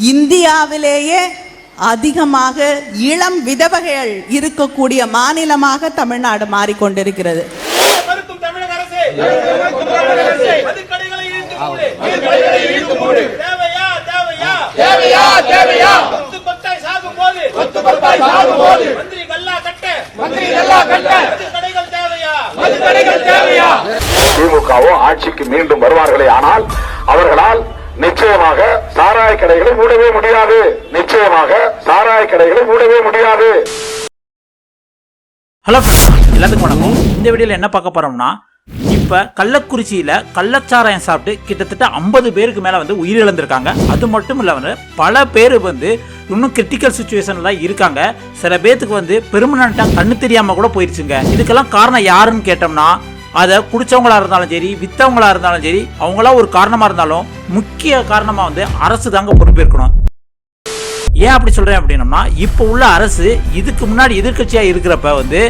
இந்தியாவிலேயே அதிகமாக இளம் விதவைகள் இருக்கக்கூடிய மாநிலமாக தமிழ்நாடு மாறிக்கொண்டிருக்கிறது. திமுகவோ ஆட்சிக்கு மீண்டும் வருவார்களே ஆனால் அவர்களால் நிச்சயமாக சாராய கடைகளை மூடவே முடியாது. நிச்சயமாக சாராய கடைகளை மூடவே முடியாது. ஹலோ ஃப்ரெண்ட்ஸ், எல்லாத்துக்கும் வணக்கம். இந்த வீடியோவில் என்ன பார்க்க போறோம்னா, இப்போ கள்ளக்குறிச்சியில் கள்ளச்சாராயம் சாப்பிட்டு கிட்டத்தட்ட 50 பேருக்கு மேலே வந்து உயிரிழந்திருக்காங்க. அது மட்டும் இல்லை, பல பேர் வந்து இன்னும் கிரிட்டிக்கல் சுச்சுவேஷன்ல இருக்காங்க. சில பேருக்கு வந்து பெர்மனன்ட்டாக கண்ணு தெரியாமல் கூட போயிருச்சுங்க. இதுக்கெல்லாம் காரணம் யாருன்னு கேட்டோம்னா, அதை குடிச்சவங்களா இருந்தாலும் சரி, வித்தவங்களா இருந்தாலும் சரி, அவங்களா ஒரு காரணமா இருந்தாலும் முக்கிய காரணமா வந்து அரசு தாங்க பொறுப்பேற்கணும். ஏன் அப்படி சொல்றேன் அப்படின்னம்னா, இப்போ உள்ள அரசு இதுக்கு முன்னாடி எதிர்கட்சியா இருக்கிறப்ப வந்து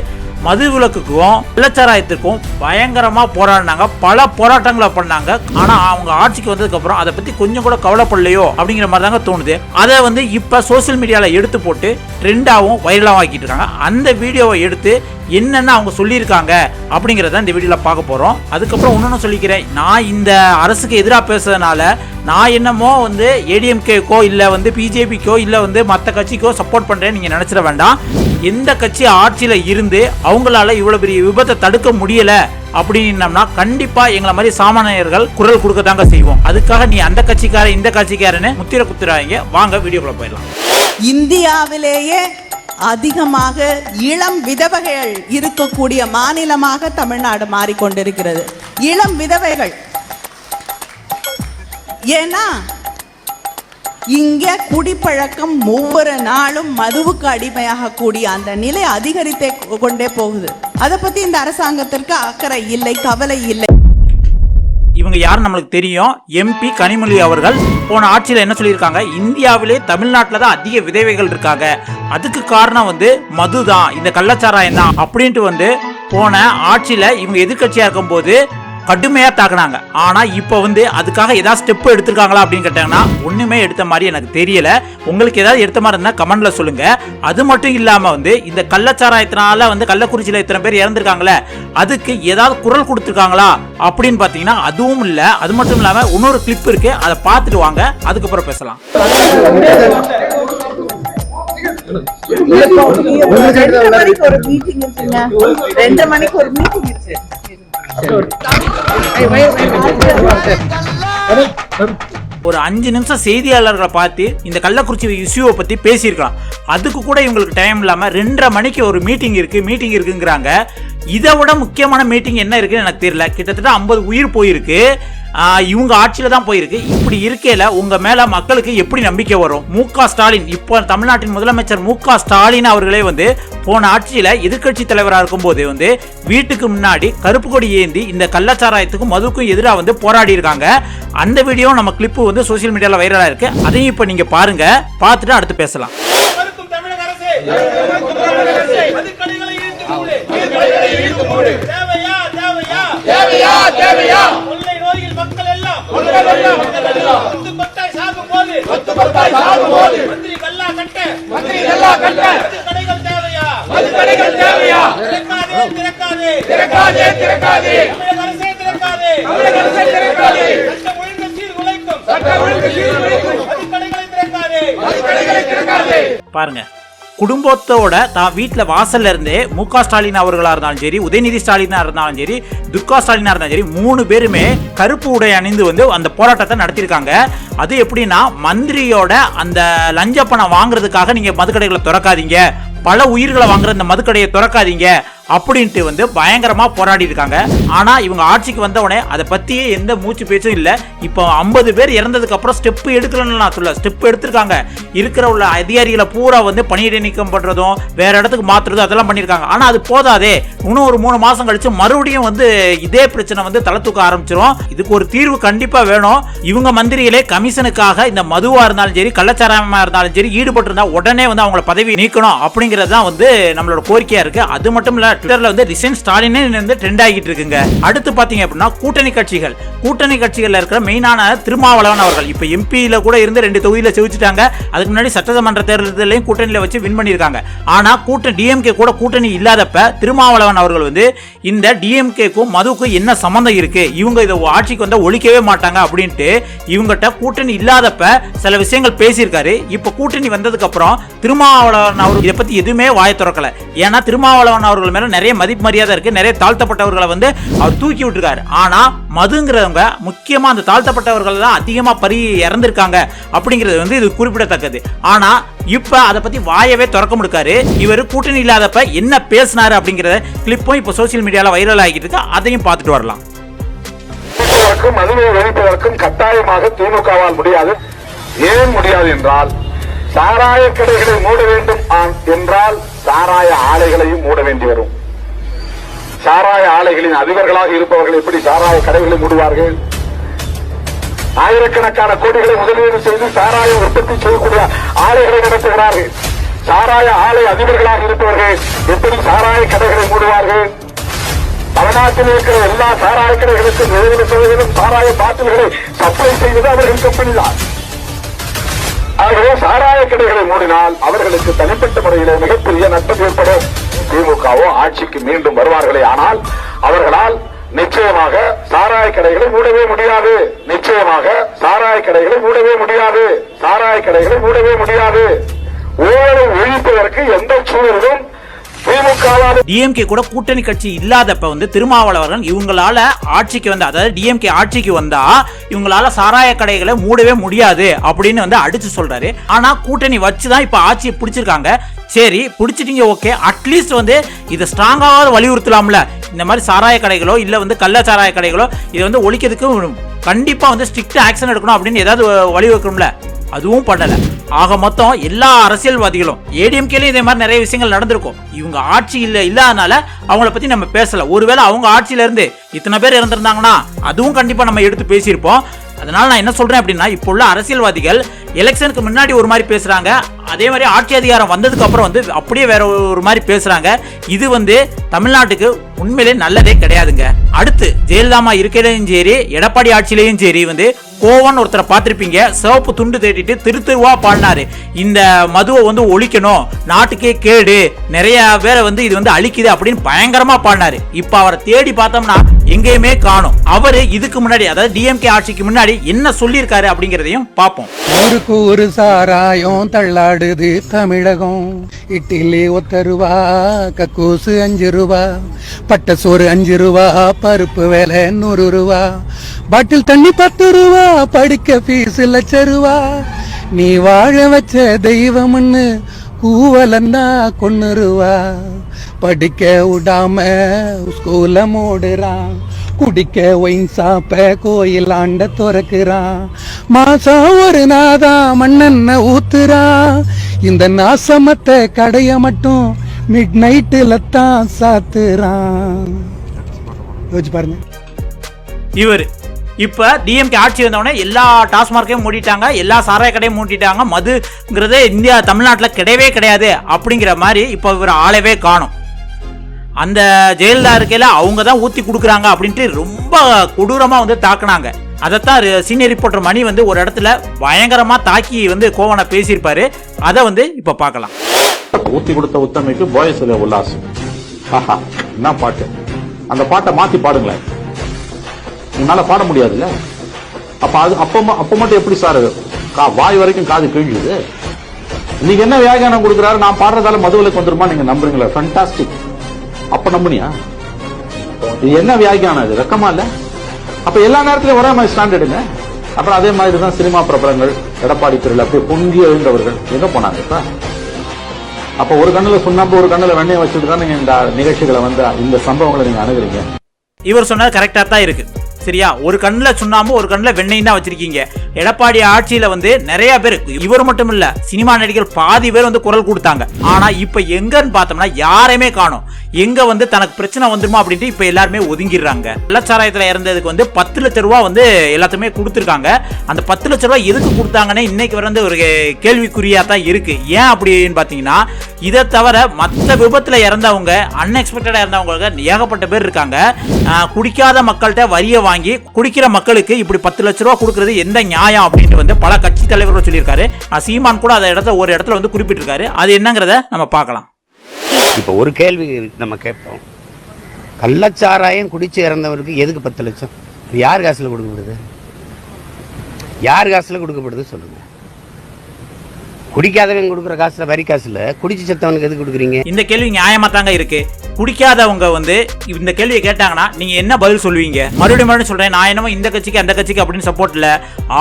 மது விலக்குக்கும் கள்ளச்சாராயத்திற்கும் பயங்கரமா போராடினாங்க. பல போராட்டங்களை பண்ணாங்க. ஆனா அவங்க ஆட்சிக்கு வந்ததுக்கு அப்புறம் அதை பத்தி கொஞ்சம் கூட கவலைப்படலையோ அப்படிங்கிற மாதிரி தாங்க தோணுது. அதை வந்து இப்ப சோசியல் மீடியால எடுத்து போட்டு ட்ரெண்டாவும் வைரலாகவும் ஆக்கிட்டு இருக்காங்க. அந்த வீடியோவை எடுத்து என்னென்ன அவங்க சொல்லியிருக்காங்க அப்படிங்கிறத இந்த வீடியோவில் பார்க்க போகிறோம். அதுக்கப்புறம் இன்னொன்று சொல்லிக்கிறேன், நான் இந்த அரசுக்கு எதிராக பேசுறதுனால நான் என்னமோ வந்து ஏடிஎம்கேக்கோ இல்லை வந்து பிஜேபிக்கோ இல்லை வந்து மற்ற கட்சிக்கோ சப்போர்ட் பண்ணுறேன்னு நீங்கள் நினச்சிட வேண்டாம். எந்த கட்சி ஆட்சியில் இருந்து அவங்களால இவ்வளோ பெரிய விபத்தை தடுக்க முடியலை அப்படின்னம்னா கண்டிப்பாக எங்களை மாதிரி சாமானியர்கள் குரல் கொடுக்க தாங்க செய்வோம். அதுக்காக நீ அந்த கட்சிக்கார இந்த கட்சிக்காரன்னு முத்திர குத்துறாங்க. வாங்க வீடியோக்குள்ள போயிடலாம். இந்தியாவிலேயே அதிகமாக இளம் விதவைகள் இருக்கக்கூடிய மாநிலமாக தமிழ்நாடு மாறிக்கொண்டிருக்கிறது. இளம் விதவைகள் ஏன்னா இங்க குடிப்பழக்கம் ஒவ்வொரு நாளும் மதுவுக்கு அடிமையாக கூடிய அந்த நிலை அதிகரித்தே கொண்டே போகுது. அதை பத்தி இந்த அரசாங்கத்திற்கு அக்கறை இல்லை, கவலை இல்லை. இவங்க யார் நம்மளுக்கு தெரியும், எம்பி கனிமொழி அவர்கள் போன ஆட்சியில் என்ன சொல்லியிருக்காங்க, இந்தியாவிலே தமிழ்நாட்டில் தான் அதிக விதவைகள் இருக்காங்க, அதுக்கு காரணம் வந்து மது தான், இந்த கள்ளச்சாராயம் தான் அப்படின்ட்டு வந்து போன ஆட்சியில் இவங்க எதிர்கட்சியாக இருக்கும்போது கடுமையாக தாக்குனாங்க. ஆனால் இப்போ வந்து அதுக்காக ஏதாவது ஸ்டெப் எடுத்திருக்காங்களா அப்படின்னு கேட்டாங்கன்னா ஒன்றுமே எடுத்த மாதிரி எனக்கு தெரியல. உங்களுக்கு ஏதாவது எடுத்த மாதிரி இருந்தால் கமெண்ட்ல சொல்லுங்க. அது மட்டும் இல்லாமல் வந்து இந்த கள்ளச்சாராயத்தினால வந்து கள்ளக்குறிச்சியில் இத்தனை பேர் இறந்துருக்காங்களே, அதுக்கு ஏதாவது குரல் கொடுத்துருக்காங்களா அப்படின்னு பார்த்தீங்கன்னா அதுவும் இல்லை. அது மட்டும் இல்லாமல் இன்னொரு கிளிப் இருக்கு, அதை பார்த்துட்டு வாங்க, அதுக்கப்புறம் பேசலாம். 2 மணிக்கு ஒரு மீட்டிங் இருக்கு. ஒரு 5 நிமிஷம் செய்தியாளர்களை பார்த்து இந்த கள்ளக்குறிச்சி இஷ்யூவை பத்தி பேசியிருக்கலாம். அதுக்கு கூட இவங்களுக்கு டைம் இல்லாம 2:30 மணிக்கு ஒரு மீட்டிங் இருக்குங்கிறாங்க. இதை விட முக்கியமான மீட்டிங் என்ன இருக்குன்னு எனக்கு தெரியல. கிட்டத்தட்ட 50 உயிர் போயிருக்கு. இவங்க ஆட்சியில தான் போயிருக்கு. இப்படி இருக்கையில உங்க மேல மக்களுக்கு எப்படி நம்பிக்கை வரும்? மு.க. ஸ்டாலின், இப்போ தமிழ்நாட்டின் முதலமைச்சர் மு.க. ஸ்டாலின் அவர்களே வந்து போன ஆட்சியில எதிர்கட்சி தலைவராக இருக்கும் போது வந்து வீட்டுக்கு முன்னாடி கருப்பு கொடி ஏந்தி இந்த கள்ளச்சாராயத்துக்கும் மதுக்கும் எதிராக வந்து போராடி இருக்காங்க. அந்த வீடியோ நம்ம கிளிப்பு வந்து சோசியல் மீடியால வைரலா இருக்கு. அதையும் இப்ப நீங்க பாருங்க, பார்த்துட்டு அடுத்து பேசலாம். பாருங்க, குடும்பத்தோட தான் வீட்டில் வாசல்ல இருந்தே மு.க. ஸ்டாலின் அவர்களா இருந்தாலும் சரி, உதயநிதி ஸ்டாலினா இருந்தாலும் சரி, துர்கா ஸ்டாலினா இருந்தாலும் சரி, 3 பேருமே கருப்பு உடை அணிந்து வந்து அந்த போராட்டத்தை நடத்திருக்காங்க. அது எப்படின்னா, மந்திரியோட அந்த லஞ்ச பணம் வாங்குறதுக்காக நீங்க மதுக்கடைகளை திறக்காதீங்க, பல உயிர்களை வாங்குற இந்த மதுக்கடையை திறக்காதீங்க அப்படின்ட்டு வந்து பயங்கரமா போராடி இருக்காங்க. ஆனா இவங்க ஆட்சிக்கு வந்தவனே அதை பத்தியே எந்த மூச்சு பேச்சும் இல்லை. இப்போ 50 பேர் இறந்ததுக்கு அப்புறம் ஸ்டெப் எடுக்கலன்னு நான் சொல்ல, ஸ்டெப் எடுத்திருக்காங்க. இருக்கிற உள்ள அதிகாரிகளை பூரா வந்து பணியிடை நீக்கம் பண்றதும் வேற இடத்துக்கு மாத்துறதும் அதெல்லாம் பண்ணிருக்காங்க. ஆனா அது போதாதே, இன்னும் ஒரு 3 மாசம் கழிச்சு மறுபடியும் வந்து இதே பிரச்சனை வந்து தலை தூக்க ஆரம்பிச்சிரும். இதுக்கு ஒரு தீர்வு கண்டிப்பா வேணும். இவங்க மந்திரிகளே கமிஷனுக்காக இந்த மதுவா இருந்தாலும் சரி, கள்ளச்சாராயமா இருந்தாலும் சரி ஈடுபட்டு இருந்தா உடனே வந்து அவங்கள பதவி நீக்கணும் அப்படிங்கிறது தான் வந்து நம்மளோட கோரிக்கையா இருக்கு. அது மட்டும் இல்ல, ட்விட்டர்ல வந்து ரிசைன் ஸ்டாலினே வந்து ட்ரெண்ட் ஆகிட்டு இருக்குங்க. அடுத்து பாத்தீங்க அப்படின்னா கூட்டணி கட்சிகள்ல இருக்கிற மெயினான திருமாவளவன் அவர்கள் இப்ப எம்பியில கூட இருந்து 2 தொகுதியில செவிச்சிட்டாங்க. அதுக்கு முன்னாடி சட்டமன்ற தேர்தலையும் கூட்டணியில வச்சு வின் பண்ணிருக்காங்க. ஆனா டிஎம்கே கூட கூட்டணி இல்லாதப்ப திருமாவளவன் அவர்கள் வந்து இந்த டிஎம்கேக்கும் மதுவுக்கும் என்ன சம்பந்தம் இருக்கு, இவங்க இதை ஆட்சிக்கு வந்து ஒழிக்கவே மாட்டாங்க அப்படின்ட்டு இவங்ககிட்ட கூட்டணி இல்லாதப்ப சில விஷயங்கள் பேசியிருக்காரு. இப்ப கூட்டணி வந்ததுக்கு அப்புறம் திருமாவளவன் அவர்கள் இதை பத்தி எதுவுமே வாய திறக்கல. ஏன்னா திருமாவளவன் அவர்கள் மேல நிறைய மதிப்பு மரியாதை இருக்கு, நிறைய தாழ்த்தப்பட்டவர்களை வந்து அவர் தூக்கி விட்டுருக்காரு. ஆனா மதுங்கிறவங்க முக்கியமா அந்த தாழ்த்தப்பட்டவர்கள் தான் அதிகமா இறந்திருக்காங்க அப்படிங்கிறது வந்து இது குறிப்பிடத்தக்கது. ஆனா இப்ப அதை பத்தி வாயவே திறக்க முடியாது. இவர் கூட்டணி இல்லாதப்ப என்ன பேசினாரு அப்படிங்கறத கிளிப்பும் இப்ப சோசியல் மீடியால வைரல் ஆகிட்டு இருக்கு. அதையும் பார்த்துட்டு வரலாம். மதுவை ஒழிப்பதற்கும் கட்டாயமாக திமுகவால் முடியாது. ஏன் முடியாது என்றால் சாராய கடைகளை மூட வேண்டும் என்றால் சாராய ஆலைகளையும் மூட வேண்டி வரும். சாராய ஆலைகளின் அதிபர்களாக இருப்பவர்கள் எப்படி சாராய கடைகளை மூடுவார்கள்? ஆயிரக்கணக்கான கோடிகளை முதலீடு செய்து சாராய உற்பத்தி செய்யக்கூடிய ஆலைகளை நடத்துகிறார்கள். சாராய ஆலை அதிபர்களாக இருப்பவர்கள் எப்படி சாராய கடைகளை மூடுவார்கள்? தமிழ்நாட்டில் இருக்கிற எல்லா சாராய கடைகளுக்கும் 70% சாராய பாட்டில்களை சப்ளை செய்வது அவர்கள் கம்பெனி தான். ஆகவே சாராய கடைகளை மூடினால் அவர்களுக்கு தனிப்பட்ட முறையிலே மிகப்பெரிய நஷ்டம் ஏற்படும். திமுகவோ ஆட்சிக்கு மீண்டும் வருவார்களே ஆனால் அவர்களால் நிச்சயமாக சாராய கடைகளை மூடவே முடியாது. நிச்சயமாக சாராய கடைகளை மூடவே முடியாது. சாராய கடைகளை மூடவே முடியாது. ஊழலை ஒழிப்பதற்கு எந்த சூழலும் டிஎம்கே கூட கூட்டணி கட்சி இல்லாதப்ப வந்து திருமாவளவன் இவங்களால ஆட்சிக்கு வந்தா, அதாவது டிஎம்கே ஆட்சிக்கு வந்தா இவங்களால சாராய கடைகளை மூடவே முடியாது அப்படின்னு வந்து அடிச்சு சொல்றாரு. ஆனா கூட்டணி வச்சுதான் இப்ப ஆட்சியை பிடிச்சிருக்காங்க. சரி பிடிச்சிட்டீங்க, ஓகே, அட்லீஸ்ட் வந்து இதை ஸ்ட்ராங்காவது வலியுறுத்தலாம்ல. இந்த மாதிரி சாராய கடைகளோ இல்ல வந்து கள்ள சாராய கடைகளோ இதை வந்து ஒழிக்கிறதுக்கு கண்டிப்பா வந்து ஸ்ட்ரிக்ட் ஆக்ஷன் எடுக்கணும் அப்படின்னு ஏதாவது வழிவகுக்கணும்ல. அதுவும் பண்ணல. ஆக மொத்தம் எல்லா அரசியல்வாதிகளும் ஏடிஎம்கேலயும் இதே மாதிரி நிறைய விஷயங்கள் நடந்திருக்கும். இவங்க ஆட்சி இல்லாதனால அவங்கள பத்தி நம்ம பேசல. ஒருவேளை அவங்க ஆட்சியில இருந்து இத்தனை பேர் இறந்திருந்தாங்கன்னா அதுவும் கண்டிப்பா நம்ம எடுத்து பேசியிருப்போம். அதனால நான் என்ன சொல்றேன் அப்படின்னா, இப்போ உள்ள அரசியல்வாதிகள் எலெக்ஷனுக்கு முன்னாடி ஒரு மாதிரி பேசுறாங்க, அதே மாதிரி ஆட்சி அதிகாரம் வந்ததுக்கு அப்புறம் வந்து அப்படியே வேற ஒரு மாதிரி பேசுறாங்க. இது வந்து தமிழ்நாட்டுக்கு உண்மையிலே நல்லதே கிடையாதுங்க. அடுத்து ஜெயலலிதா இருக்கையிலையும் சரி எடப்பாடி ஆட்சியிலையும் சரி வந்து கோவன் ஒருத்தரை பார்த்திருப்பீங்க, சிவப்பு துண்டு தேடிட்டு திருவா பாடினாரு, இந்த மதுவை வந்து ஒழிக்கணும், நாட்டுக்கே கேடு, நிறைய பேரை வந்து இது வந்து அழிக்குது அப்படின்னு பயங்கரமா பாடினாரு. இப்ப அவரை தேடி பார்த்தோம்னா எங்கேயுமே காணும். அவரு இதுக்கு முன்னாடி, அதாவது டிஎம்கே ஆட்சிக்கு முன்னாடி என்ன சொல்லியிருக்காரு அப்படிங்கிறதையும் பார்ப்போம். ஊருக்கு ஒரு சாராயம் தள்ளாடுது தமிழகம், இட்லி 1 ரூபா, கக்கூசு 5 ரூபா, பட்ட சோறு 5 ரூபா, பருப்பு விலை 100 ரூபா, பாட்டில் தண்ணி 10 ரூபா, படிக்க ஃபீஸ் லட்ச ரூபா, நீ வாழ வச்ச தெய்வம்னு கூவலன்னா கொன்னுருவா, படிக்க விடாம ஸ்கூல மூடுறான், குடிக்க ஒயின் சாப்ப கோயிலாண்ட துறக்குறான், மாசம் ஒரு நாதா மண்ணெண்ண ஊத்துறான், இந்த நாசமத்த கடைய மட்டும் மிட் நைட்டுல தான் சாத்துறான். யோசிச்சு பாருங்க. இவர் இப்ப டிஎம்கே ஆட்சி வந்தவொடனே எல்லா டாஸ்மார்க்கையும் மூடிட்டாங்க, எல்லா சாராய கடையும் மூடிட்டாங்க, மதுங்கிறது இந்தியா தமிழ்நாட்டில் கிடையவே கிடையாது அப்படிங்கிற மாதிரி இப்ப இவர் ஆளவே காணும். அந்த ஜெயலலிதா இருக்கையில அவங்க தான் ஊத்தி கொடுக்குறாங்க அப்படின்ட்டு ரொம்ப கொடூரமா வந்து தாக்குனாங்க. அதைத்தான் சீனியர் ரிப்போர்ட்டர் மணி வந்து ஒரு இடத்துல பயங்கரமா தாக்கி வந்து கோவனை பேசியிருப்பாரு. அதை வந்து இப்ப பார்க்கலாம். ஊத்தி கொடுத்த உத்தமைக்கு போயசுல உல்லாசம். ஆஹா, என்ன பாட்டு! அந்த பாட்டை மாத்தி பாடுங்களேன். உன்னால பாட முடியாதுல்ல. அப்ப அது அப்ப மட்டும் எப்படி சார் வாய் வரைக்கும் காது கிழிஞ்சுது? நீங்க என்ன வியாகியானம் கொடுக்குறாரு, நான் பாடுறதால மதுவிலக்கு வந்துருமா நீங்க நம்புறீங்களா? ஃபேண்டாஸ்டிக். அப்ப நம்புனியா? இது என்ன வியாகியானம்? இது வெக்கமா இல்ல? அப்ப எல்லா நேரத்திலும் ஒரே மாதிரி ஸ்டாண்ட் எடுங்க. அப்புறம் அதே மாதிரி தான் சினிமா பிரபலங்கள், எடப்பாடி பிரிவில் அப்படியே பொங்கி எழுந்தவர்கள் எங்க போனாங்க? அப்ப ஒரு கண்ணுல சுண்ணாம்பு ஒரு கண்ணுல வெண்ணையை வச்சுட்டு தான் நீங்க இந்த நிகழ்ச்சிகளை வந்து இந்த சம்பவங்களை நீங்க அணுகுறீங்க. இவர் சொன்னது கரெக்டா தான் இருக்கு. சரியா? ஒரு கண்ணுல சுண்ணாம்பு ஒரு கண்ணுல வெண்ணெய் தான் வச்சிருக்கீங்க. எடப்பாடி ஆட்சியில வந்து நிறைய பேர், இவர் மட்டும் இல்ல, சினிமா நடிகர்கள் பாதி பேர் வந்து குரல் கொடுத்தாங்க. ஆனா இப்ப எங்கன்னு பார்த்தோம்னா யாரையுமே காணோம். எங்க வந்து தனக்கு பிரச்சனை வந்துருமா அப்படின்ட்டு இப்ப எல்லாருமே ஒதுங்கிடுறாங்க. கள்ளச்சாராயத்துல இறந்ததுக்கு வந்து 10 லட்சம் ரூபாய் வந்து எல்லாத்துமே கொடுத்துருக்காங்க. அந்த 10 லட்சம் ரூபாய் எதுக்கு கொடுத்தாங்கன்னு இன்னைக்கு வந்து ஒரு கேள்விக்குறியா தான் இருக்கு. ஏன் அப்படின்னு பாத்தீங்கன்னா, இதை தவிர மற்ற விபத்துல இறந்தவங்க, அன்எக்ஸ்பெக்டடா இறந்தவங்க ஏகப்பட்ட பேர் இருக்காங்க. குடிக்காத மக்கள்கிட்ட வரிய வாங்கி குடிக்கிற மக்களுக்கு இப்படி 10 லட்சம் ரூபாய் கொடுக்கறது எந்த நியாயம் அப்படின்ட்டு வந்து பல கட்சி தலைவர்கள் சொல்லியிருக்காரு. சீமான் கூட அதை ஒரு இடத்துல வந்து குறிப்பிட்டிருக்காரு. அது என்னங்கிறத நம்ம பார்க்கலாம். இப்போ ஒரு கேள்வி நம்ம கேட்போம், கள்ளச்சாராயம் குடிச்சு இறந்தவருக்கு எதுக்கு 10 லட்சம்? யார் காசுல கொடுக்கப்படுது? யார் காசுல கொடுக்கப்படுது சொல்லுங்க. குடிக்காதவங்க கொடுக்குற காசுல, வரி காசுல, குடிச்சு செத்தவனுக்கு எதுக்கு கொடுக்குறீங்க? இந்த கேள்வி நியாயமா தாங்க இருக்கு. குடிக்காதவங்க வந்து இந்த கேள்வியை கேட்டாங்கன்னா நீங்க என்ன பதில் சொல்லுவீங்க? மறுபடியும் சொல்றேன், நான் என்னமோ இந்த கட்சிக்கு அந்த கட்சிக்கு அப்படின்னு சப்போர்ட் இல்ல.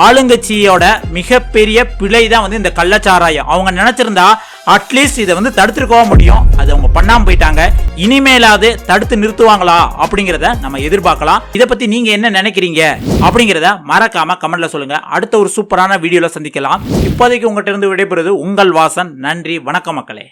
ஆளுங்கட்சியோட மிகப்பெரிய பிழை தான் வந்து இந்த கள்ளச்சாராயம். அவங்க நினைச்சிருந்தா அட்லீஸ்ட் இதை வந்து தடுத்துருக்கவும் முடியும். அது அவங்க பண்ணாம போயிட்டாங்க. இனிமேலாவது தடுத்து நிறுத்துவாங்களா அப்படிங்கிறத நம்ம எதிர்பார்க்கலாம். இதை பத்தி நீங்க என்ன நினைக்கிறீங்க அப்படிங்கிறத மறக்காம கமெண்ட்ல சொல்லுங்க. அடுத்த ஒரு சூப்பரான வீடியோல சந்திக்கலாம். இப்போதைக்கு உங்ககிட்ட இருந்து விடைபெறுவது உங்கள் வாசன். நன்றி, வணக்கம் மக்களே.